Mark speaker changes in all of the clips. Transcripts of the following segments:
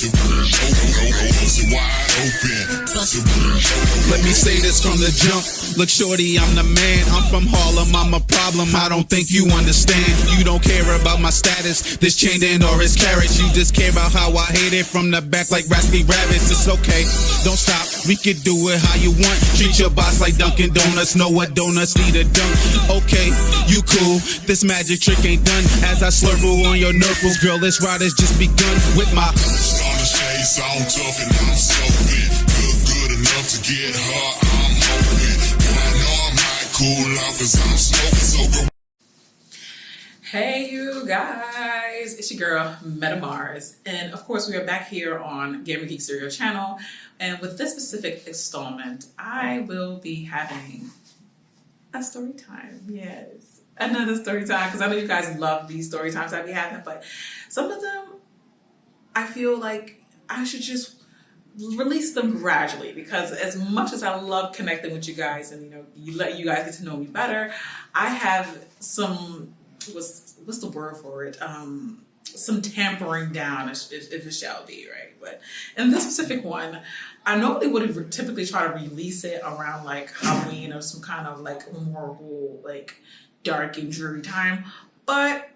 Speaker 1: Let me say this from the jump. Look, shorty, I'm the man. I'm from Harlem, I'm a problem. I don't think you understand. You don't care about my status, this chain in or its carrots. You just care about how I hate it from the back like raspy rabbits. It's okay, don't stop. We can do it how you want. Treat your boss like Dunkin' Donuts. Know what donuts need a dunk. Okay, you cool. This magic trick ain't done. As I slurple on your nurples, girl, this ride has just begun with my starter shade, sound tough and I'm stupid. Good enough to get her, I'm hoping. But I know I'm high, cool off as I'm smoking so.
Speaker 2: Hey you guys, it's your girl Meta Mars, and of course we are back here on Gamer Geek Serial channel, and with this specific installment I will be having a story time. Yes, another story time, because I know you guys love these story times I be having, but some of them I feel like I should just release them gradually, because as much as I love connecting with you guys and you let you guys get to know me better, I have some what's the word for it? Some tampering down, if it shall be, right? But in this specific one, I normally would typically try to release it around like Halloween or some kind of like memorable, like dark and dreary time. But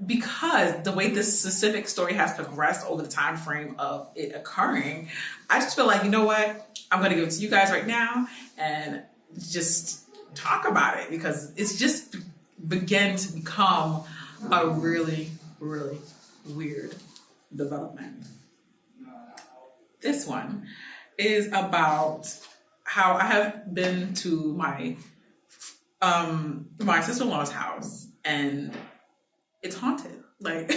Speaker 2: because the way this specific story has progressed over the time frame of it occurring, I just feel like, you know what? I'm going to give it to you guys right now and just talk about it, because it's just began to become a really, really weird development. This one is about how I have been to my sister-in-law's house and it's haunted. Like,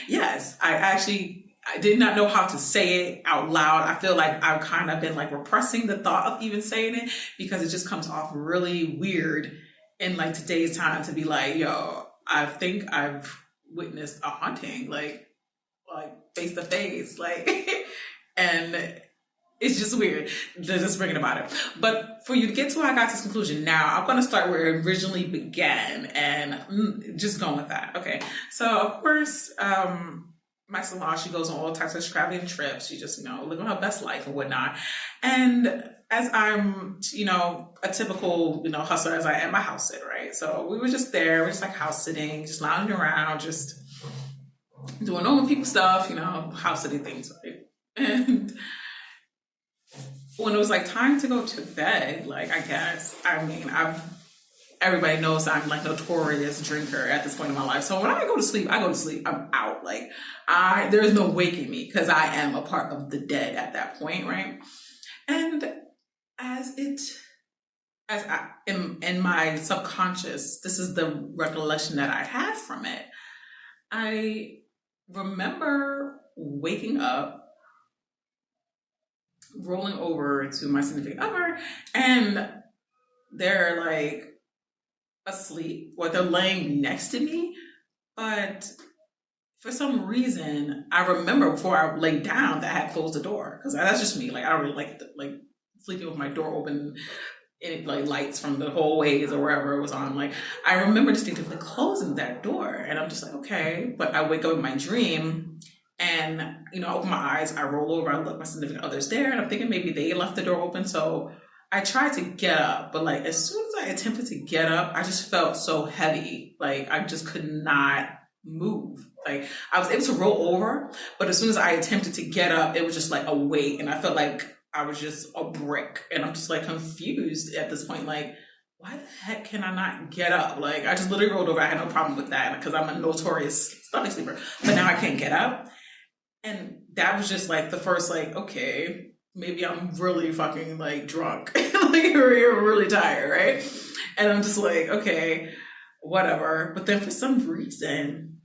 Speaker 2: yes, I did not know how to say it out loud. I feel like I've kind of been like repressing the thought of even saying it, because it just comes off really weird in like today's time to be like, yo, I think I've witnessed a haunting, like face to face, like, and it's just weird just bringing about it. But for you to get to where I got to this conclusion, now I'm going to start where it originally began and just going with that. Okay, so of course, my sister-in-law, she goes on all types of extravagant trips. She just, living her best life and whatnot. And as I'm, a typical, hustler as I am, a house sitter, right? So we were just there, we're just like house sitting, just lounging around, just doing normal people stuff, house sitting things, right? And when it was like time to go to bed, everybody knows I'm like notorious drinker at this point in my life. So when I go to sleep, I'm out. Like there's no waking me, because I am a part of the dead at that point, right? And in my subconscious, this is the recollection that I have from it. I remember waking up, rolling over to my significant other, and they're like asleep, or they're laying next to me. But for some reason, I remember before I laid down that I had closed the door, because that's just me. Like I don't really like sleeping with my door open, and like lights from the hallways or wherever it was on. Like I remember distinctively closing that door, and I'm just like, okay. But I wake up in my dream, and I open my eyes, I roll over, I look, my significant other's there, and I'm thinking maybe they left the door open. So I tried to get up, but like as soon as I attempted to get up, I just felt so heavy. Like I just could not move. Like I was able to roll over, but as soon as I attempted to get up, it was just like a weight, and I felt like I was just a brick, and I'm just like confused at this point. Like, why the heck can I not get up? Like I just literally rolled over. I had no problem with that, because I'm a notorious stomach sleeper, but now I can't get up. And that was just like the first, like, okay, maybe I'm really fucking like drunk, like you're really tired, right? And I'm just like, okay, whatever. But then for some reason,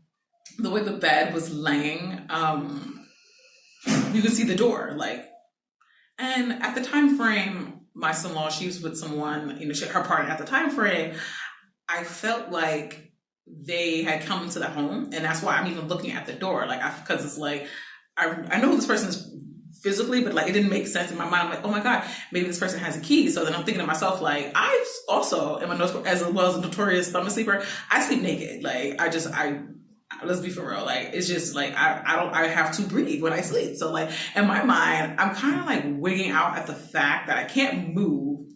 Speaker 2: the way the bed was laying, you could see the door, like, and at the time frame, my son-in-law, she was with someone, her partner at the time frame, I felt like they had come into the home, and that's why I'm even looking at the door, like, because it's like, I know who this person is physically, but like it didn't make sense in my mind. I'm like, oh my God, maybe this person has a key. So then I'm thinking to myself, like, I also am as well as a notorious stomach sleeper. I sleep naked. Like let's be for real. Like, it's just like, I have to breathe when I sleep. So like in my mind, I'm kind of like wigging out at the fact that I can't move.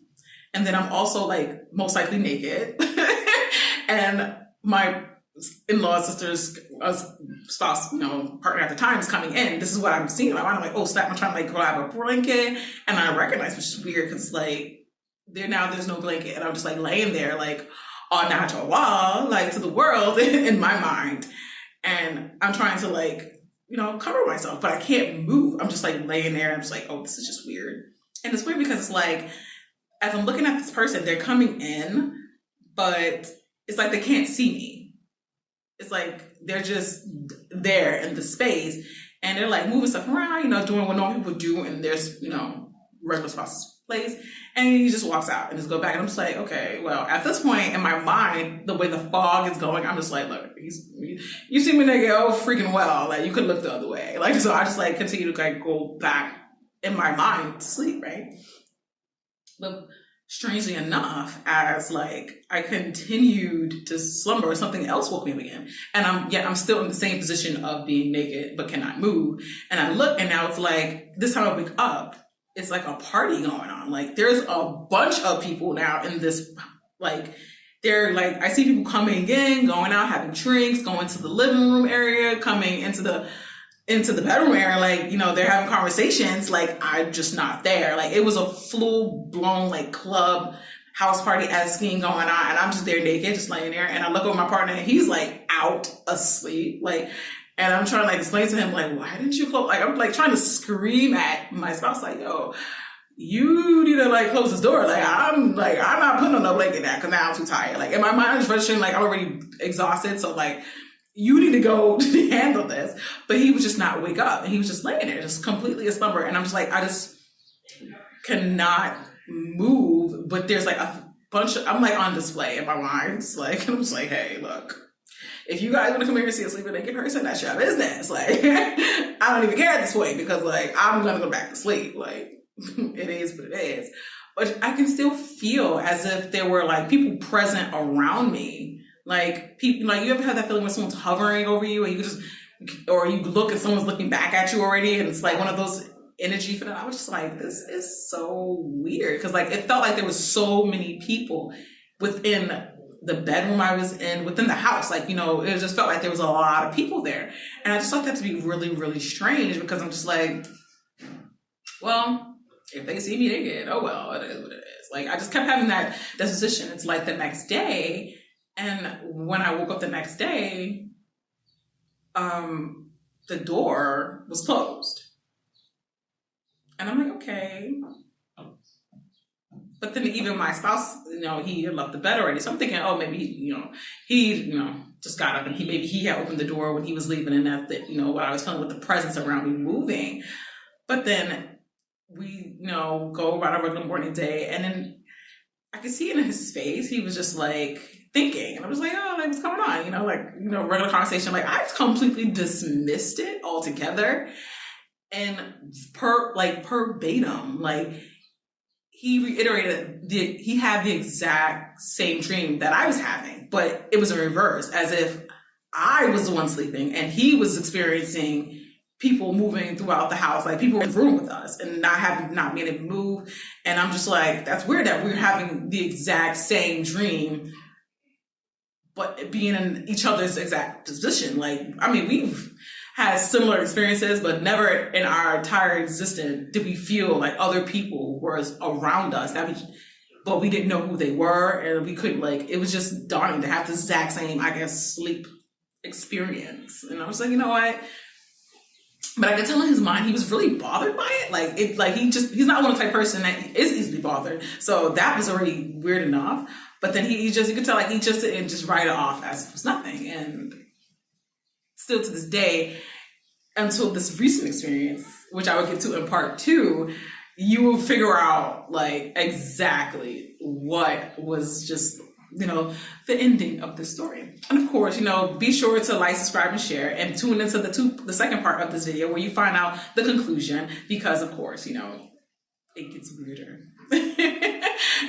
Speaker 2: And then I'm also like most likely naked. And my in-laws, sisters, spouse, partner at the time is coming in. This is what I'm seeing in my mind. I'm like, oh snap, I'm trying to like grab a blanket. And I recognize, which is weird because like there's no blanket. And I'm just like laying there like all natural wall, like to the world in my mind. And I'm trying to like, cover myself, but I can't move. I'm just like laying there and I'm just like, oh, this is just weird. And it's weird because it's like, as I'm looking at this person, they're coming in, but it's like they can't see me. It's like they're just there in the space and they're like moving stuff around, doing what normal people do in their, regular spouse's place. And he just walks out and just go back. And I'm just like, okay, well, at this point in my mind, the way the fog is going, I'm just like, look, you see me nigga, oh freaking well. Like you could look the other way. Like, so I just like continue to like go back in my mind to sleep, right? But strangely enough, as like I continued to slumber, something else woke me up again. And I'm still in the same position of being naked but cannot move. And I look and now it's like this time I wake up, it's like a party going on. Like there's a bunch of people now in this, like they're like, I see people coming in, going out, having drinks, going to the living room area, coming into the bedroom area, like, they're having conversations, like, I'm just not there. Like, it was a full-blown, like, club house party asking going on, and I'm just there naked, just laying there, and I look over my partner, and he's, like, out asleep, like, and I'm trying to, like, explain to him, like, why didn't you close, like, I'm, like, trying to scream at my spouse, like, yo, you need to, like, close this door, I'm not putting on no blanket now, because now I'm too tired, like, in my mind, I'm just rushing, like, I'm already exhausted, so, like, you need to go handle this. But he would just not wake up. And he was just laying there, just completely a slumber. And I'm just like, I just cannot move. But there's like a bunch of, I'm like on display in my mind. It's like, I'm just like, hey, look, if you guys want to come here and see a sleeping naked person, that's your business. Like, I don't even care at this point because like, I'm going to go back to sleep. Like, it is what it is. But I can still feel as if there were like people present around me. Like people, like you ever have that feeling when someone's hovering over you and or you look and someone's looking back at you already and it's like one of those energy for them. I was just like, this is so weird. Cause like, it felt like there was so many people within the bedroom I was in, within the house. Like, it just felt like there was a lot of people there. And I just thought that to be really, really strange because I'm just like, well, if they see me naked, oh well, it is what it is. Like, I just kept having that disposition. It's like the next day, and when I woke up the next day, the door was closed. And I'm like, okay. But then even my spouse, he had left the bed already. So I'm thinking, oh, maybe, he just got up and he had opened the door when he was leaving. And that's what I was feeling with the presence around me moving. But then we, go about our regular morning day. And then I could see it in his face. He was just like, thinking. And I was like, oh, like, what's going on? Regular conversation. Like, I've completely dismissed it altogether. And verbatim, like, he reiterated he had the exact same dream that I was having, but it was in reverse, as if I was the one sleeping and he was experiencing people moving throughout the house, like people in the room with us and not being able to move. And I'm just like, that's weird that we're having the exact same dream, but being in each other's exact position. Like, I mean, we've had similar experiences, but never in our entire existence did we feel like other people were around us. But we didn't know who they were, and we couldn't, like, it was just daunting to have the exact same, I guess, sleep experience. And I was like, you know what? But I could tell in his mind he was really bothered by it. He's not one of the type of person that is easily bothered. So that was already weird enough. But then you could tell, like, he just didn't just write it off as if it was nothing. And still to this day, until this recent experience, which I will get to in part 2, you will figure out, like, exactly what was just, the ending of the story. And of course, be sure to like, subscribe, and share, and tune into the second part of this video where you find out the conclusion, because of course, it gets weirder.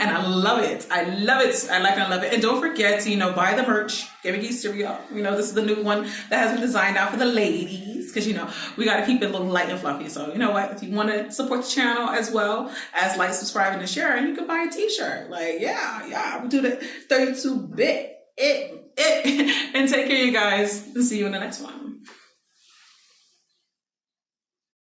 Speaker 2: And I love it. I love it. I like it. I love it. And don't forget to, buy the merch. Gaming Geek cereal. This is the new one that has been designed out for the ladies. Because, we got to keep it a little light and fluffy. So, you know what? If you want to support the channel as well as like, subscribing, and sharing, you can buy a t-shirt. Like, yeah. We do the 32-bit. And take care, you guys. And see you in the next one.